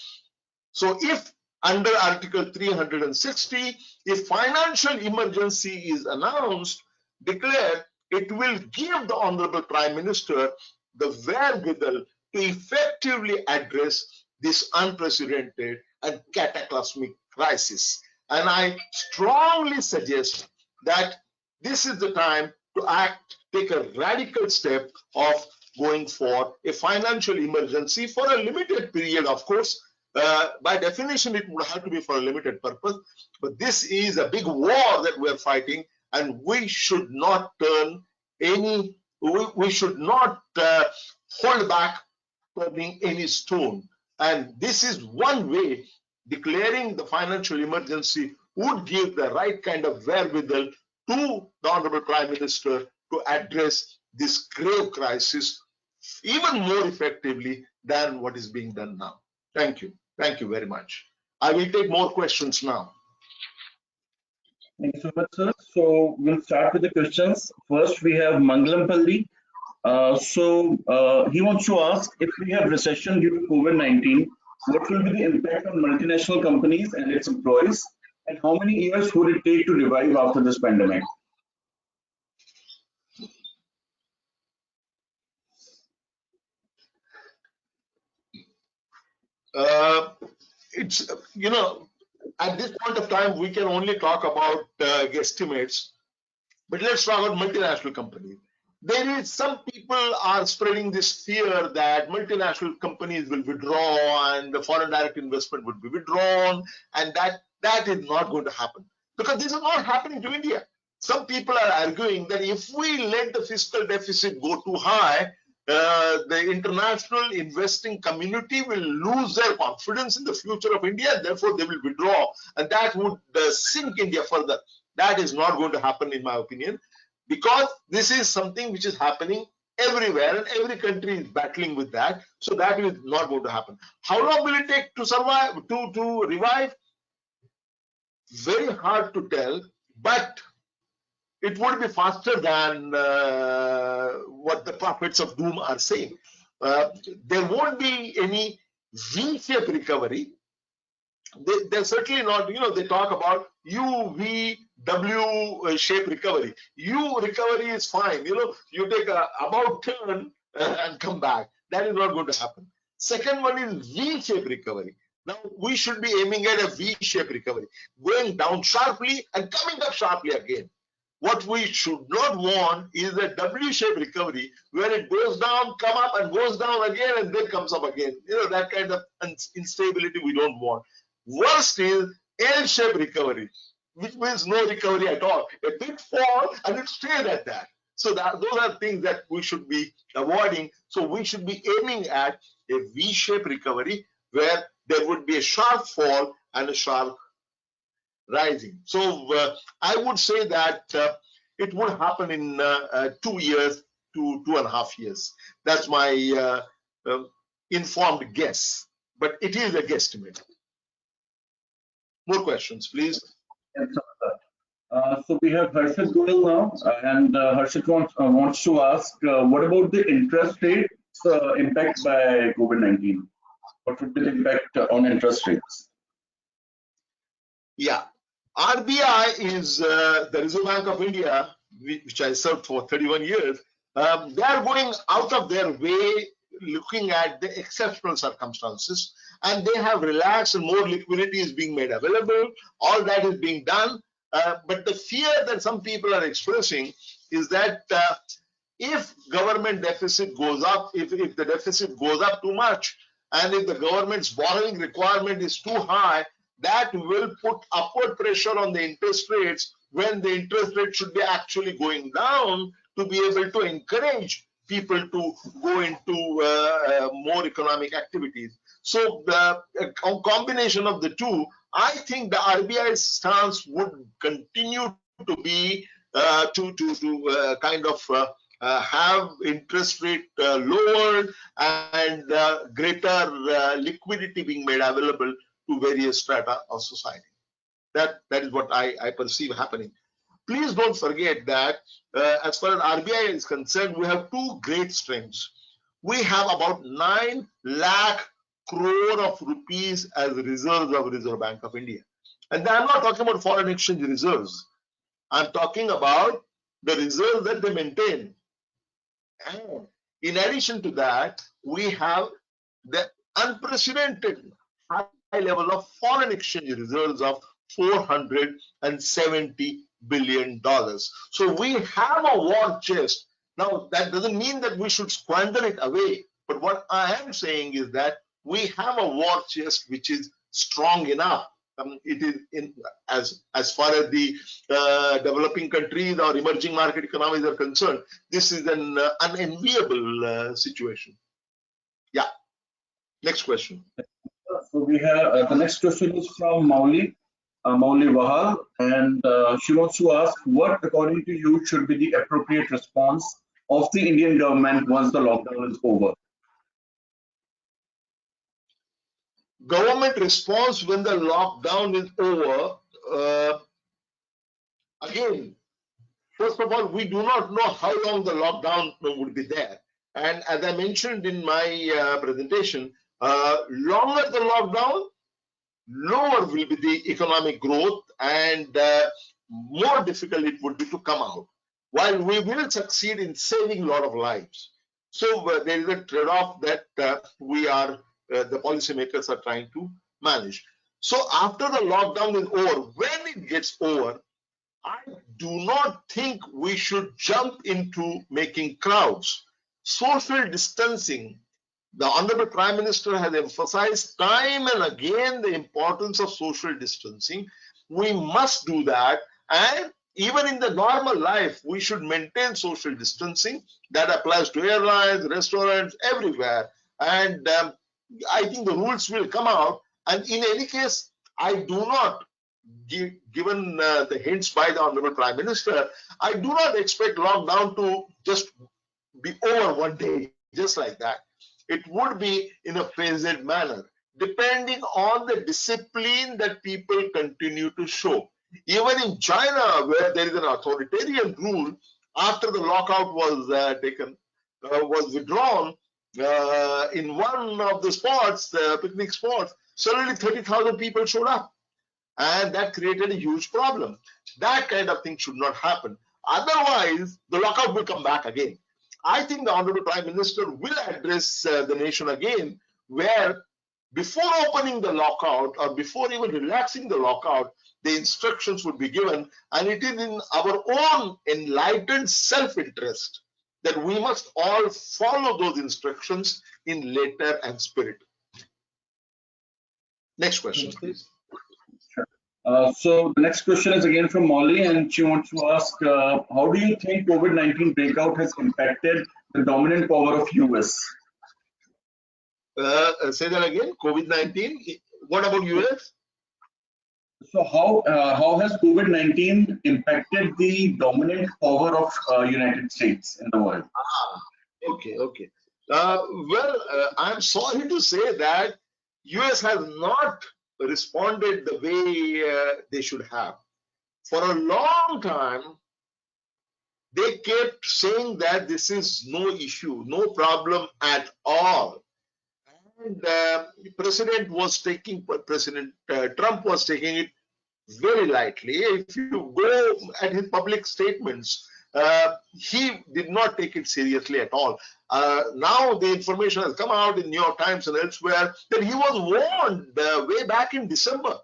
So if under Article 360, if financial emergency is announced, declared, it will give the Honorable Prime Minister the wherewithal to effectively address this unprecedented and cataclysmic crisis. And I strongly suggest that this is the time to take a radical step of going for a financial emergency for a limited period, of course. By definition, it would have to be for a limited purpose. But this is a big war that we're fighting, and we should not we should not hold back turning any stone. And this is one way. Declaring the financial emergency would give the right kind of wherewithal to the Honorable Prime Minister to address this grave crisis even more effectively than what is being done now. Thank you. Thank you very much. I will take more questions now. Thank you so much, sir. So we'll start with the questions. First, we have Mangalam Palli. He wants to ask, if we have recession due to COVID-19, what will be the impact on multinational companies and its employees, and how many years would it take to revive after this pandemic? It's, at this point of time, we can only talk about guesstimates, but let's talk about multinational companies. Some people are spreading this fear that multinational companies will withdraw and the foreign direct investment would be withdrawn, and that is not going to happen, because this is not happening to India. Some people are arguing that if we let the fiscal deficit go too high, the international investing community will lose their confidence in the future of India, and therefore they will withdraw, and that would sink India further. That is not going to happen, in my opinion, because this is something which is happening everywhere, and every country is battling with that. So that is not going to happen. How long will it take to survive, to revive? Very hard to tell, but it would be faster than what the prophets of doom are saying. there won't be any V-shaped recovery. They're certainly not, they talk about U, V, W shape recovery. U recovery is fine. You take a about turn and come back. That is not going to happen. Second one is V-shape recovery. Now, we should be aiming at a V-shape recovery, going down sharply and coming up sharply again. What we should not want is a W-shaped recovery where it goes down, come up, and goes down again, and then comes up again. That kind of instability we don't want. Worst is L-shaped recovery, which means no recovery at all. A big fall and it stays at that. So those are things that we should be avoiding. So we should be aiming at a V-shaped recovery where there would be a sharp fall and a sharp rising. So I would say that it would happen in 2 years to 2.5 years. That's my informed guess, but it is a guesstimate. More questions, please. So we have Harshit going now, and Harshit wants to ask, what about the interest rates impact by COVID-19? What would be the impact on interest rates? Yeah, RBI is the Reserve Bank of India, which I served for 31 years. They are going out of their way looking at the exceptional circumstances, and they have relaxed and more liquidity is being made available. All that is being done. But the fear that some people are expressing is that if government deficit goes up, if the deficit goes up too much, and if the government's borrowing requirement is too high, that will put upward pressure on the interest rates when the interest rate should be actually going down to be able to encourage people to go into more economic activities. So the combination of the two, I think the RBI's stance would continue to be to kind of have interest rate lowered and greater liquidity being made available to various strata of society. That is what I perceive happening. Please don't forget that as far as RBI is concerned, we have two great strengths. We have about 9 lakh crore of rupees as reserves of Reserve Bank of India. And I'm not talking about foreign exchange reserves. I'm talking about the reserves that they maintain. And in addition to that, we have the unprecedented high level of foreign exchange reserves of $470 billion. So we have a war chest. Now, that doesn't mean that we should squander it away. But what I am saying is that we have a war chest which is strong enough. It is as far as the developing countries or emerging market economies are concerned, this is an unenviable situation. Yeah. Next question. So we have the next question is from Mauli Wahal, and she wants to ask, what according to you should be the appropriate response of the Indian government once the lockdown is over? Government response when the lockdown is over, again, first of all, we do not know how long the lockdown would be there. And as I mentioned in my presentation, longer the lockdown, lower will be the economic growth and more difficult it would be to come out. While we will succeed in saving a lot of lives. So there is a trade-off that the policymakers are trying to manage. So after the lockdown is over, when it gets over, I do not think we should jump into making crowds. Social distancing, the Honorable Prime Minister has emphasized time and again the importance of social distancing. We must do that, and even in the normal life, we should maintain social distancing. That applies to airlines, restaurants, everywhere. And I think the rules will come out. And in any case, I do not, given the hints by the Honorable Prime Minister, I do not expect lockdown to just be over one day, just like that. It would be in a phased manner, depending on the discipline that people continue to show. Even in China, where there is an authoritarian rule, after the lockout was withdrawn, in one of the spots, picnic spots, suddenly 30,000 people showed up, and that created a huge problem. That kind of thing should not happen. Otherwise, the lockout will come back again. I think the Honorable Prime Minister will address the nation again, where before opening the lockout or before even relaxing the lockout, the instructions would be given, and it is in our own enlightened self-interest that we must all follow those instructions in letter and spirit. Next question, please. So the next question is again from Molly, and she wants to ask, how do you think COVID-19 breakout has impacted the dominant power of US? Say that again. COVID-19. What about US? So how has COVID-19 impacted the dominant power of United States in the world? Okay. I'm sorry to say that US has not responded the way they should have. For a long time, they kept saying that this is no issue, no problem at all. And President Trump was taking it very lightly. If you go at his public statements, he did not take it seriously at all. Now the information has come out in New York Times and elsewhere that he was warned way back in December.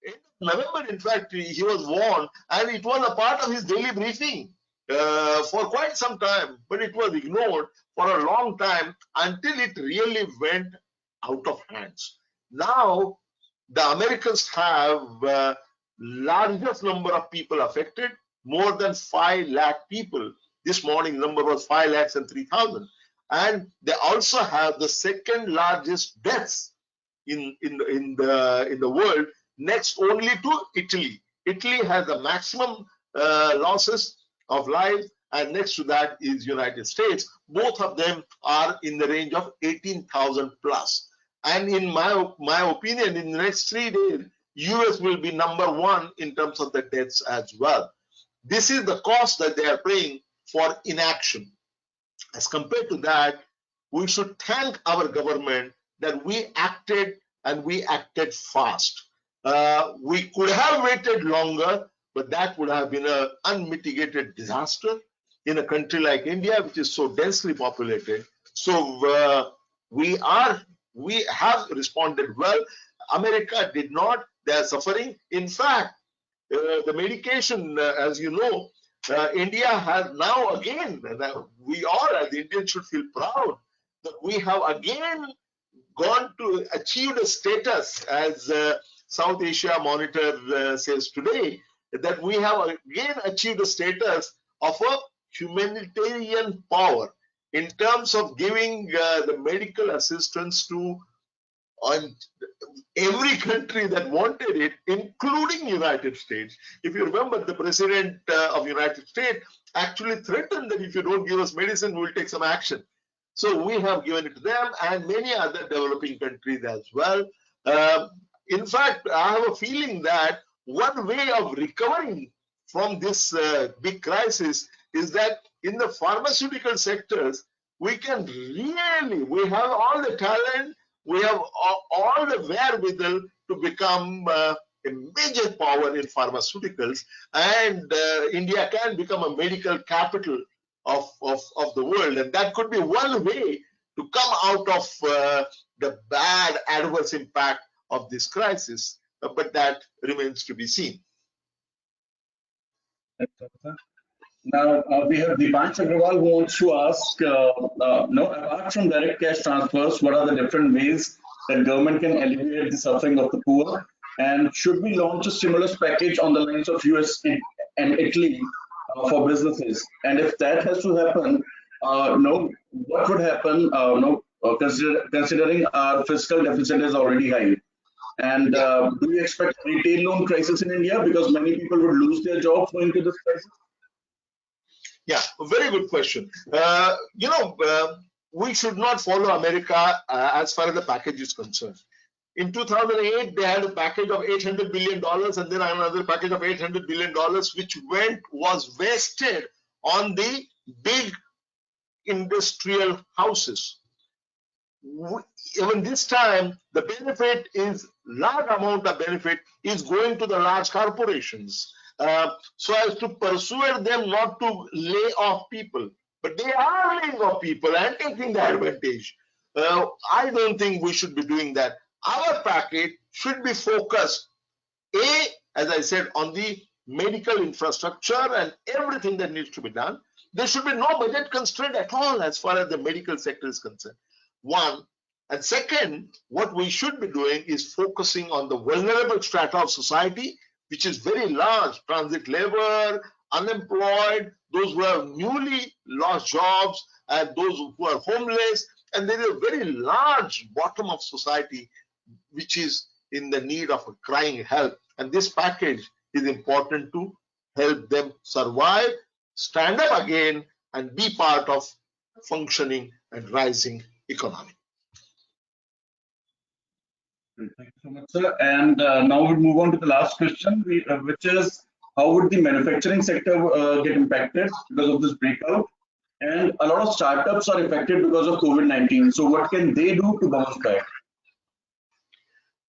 In November, in fact, he was warned, and it was a part of his daily briefing for quite some time, but it was ignored for a long time until it really went out of hands. Now, the Americans have largest number of people affected, more than 5 lakh people. This morning number was 5 lakhs and 3,000. And they also have the second largest deaths in the world, next only to Italy. Italy has the maximum losses of life, and next to that is United States. Both of them are in the range of 18,000 plus. And in my opinion, in the next 3 days, US will be number 1 in terms of the deaths as well. This is the cost that they are paying for inaction. As compared to that, we should thank our government that we acted, and we acted fast. We could have waited longer, but that would have been an unmitigated disaster in a country like India, which is so densely populated. So we have responded well. America did not. They are suffering. In fact, the medication, as you know, India has now again, we all as Indians should feel proud that we have again gone to achieve a status, as South Asia Monitor says today, that we have again achieved a status of a humanitarian power in terms of giving the medical assistance to every country that wanted it, including United States. If you remember, the president of United States actually threatened that if you don't give us medicine, we'll take some action. So we have given it to them and many other developing countries as well. In fact, I have a feeling that one way of recovering from this big crisis is that in the pharmaceutical sectors, we have all the talent, we have all the wherewithal to become a major power in pharmaceuticals, and India can become a medical capital of the world. And that could be one way to come out of the bad adverse impact of this crisis, but that remains to be seen. Now we have Dipansh Agrawal who wants to ask, apart from direct cash transfers, what are the different ways that government can alleviate the suffering of the poor? And should we launch a stimulus package on the lines of US and Italy for businesses? And if that has to happen, what would happen? Considering our fiscal deficit is already high. And do you expect a retail loan crisis in India because many people would lose their jobs going to this crisis? Yeah, a very good question. We should not follow America as far as the package is concerned. In 2008, they had a package of $800 billion and then another package of $800 billion, which was wasted on the big industrial houses. even this time, the benefit is large amount of benefit is going to the large corporations, so as to persuade them not to lay off people. But they are laying off people and taking the advantage. I don't think we should be doing that. Our package should be focused, as I said, on the medical infrastructure and everything that needs to be done. There should be no budget constraint at all as far as the medical sector is concerned. One. And second, what we should be doing is focusing on the vulnerable strata of society, which is very large: transit labor, unemployed, those who have newly lost jobs, and those who are homeless. And there is a very large bottom of society which is in the need of a crying help. And this package is important to help them survive, stand up again, and be part of functioning and rising economy. Thank you so much, sir. And now we'll move on to the last question, which is, how would the manufacturing sector get impacted because of this breakout? And a lot of startups are affected because of COVID-19. So what can they do to bounce back?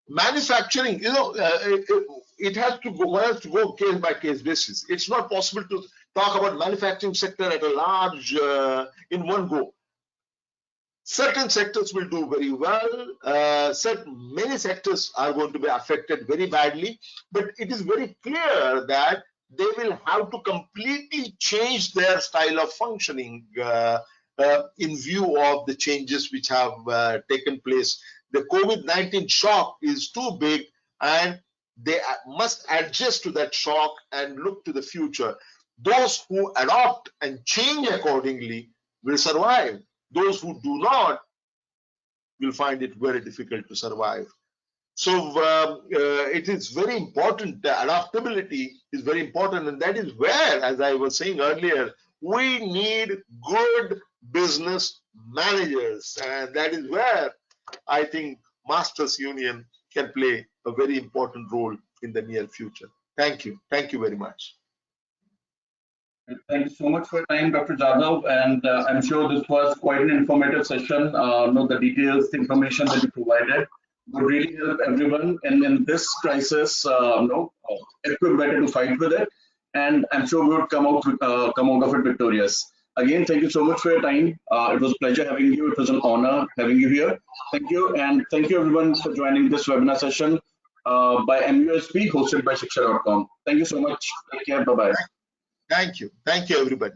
Manufacturing, it has to go case by case basis. It's not possible to talk about manufacturing sector at a large in one go. Certain sectors will do very well. Many sectors are going to be affected very badly, but it is very clear that they will have to completely change their style of functioning in view of the changes which have taken place. The COVID-19 shock is too big, and they must adjust to that shock and look to the future. Those who adopt and change accordingly will survive. Those who do not will find it very difficult to survive. So it is very important. The adaptability is very important, and that is where, as I was saying earlier, we need good business managers, and that is where I think Masters Union can play a very important role in the near future. Thank you. Thank you very much. Thank you so much for your time, Dr. Jadhav, and I'm sure this was quite an informative session. The details, the information that you provided would really help everyone in this crisis, equipped better to fight with it, and I'm sure we would come out of it victorious. Again, thank you so much for your time. It was a pleasure having you. It was an honor having you here. Thank you, and thank you everyone for joining this webinar session by MUSP, hosted by Shiksha.com. Thank you so much. Take care. Bye-bye. Thank you. Thank you, everybody.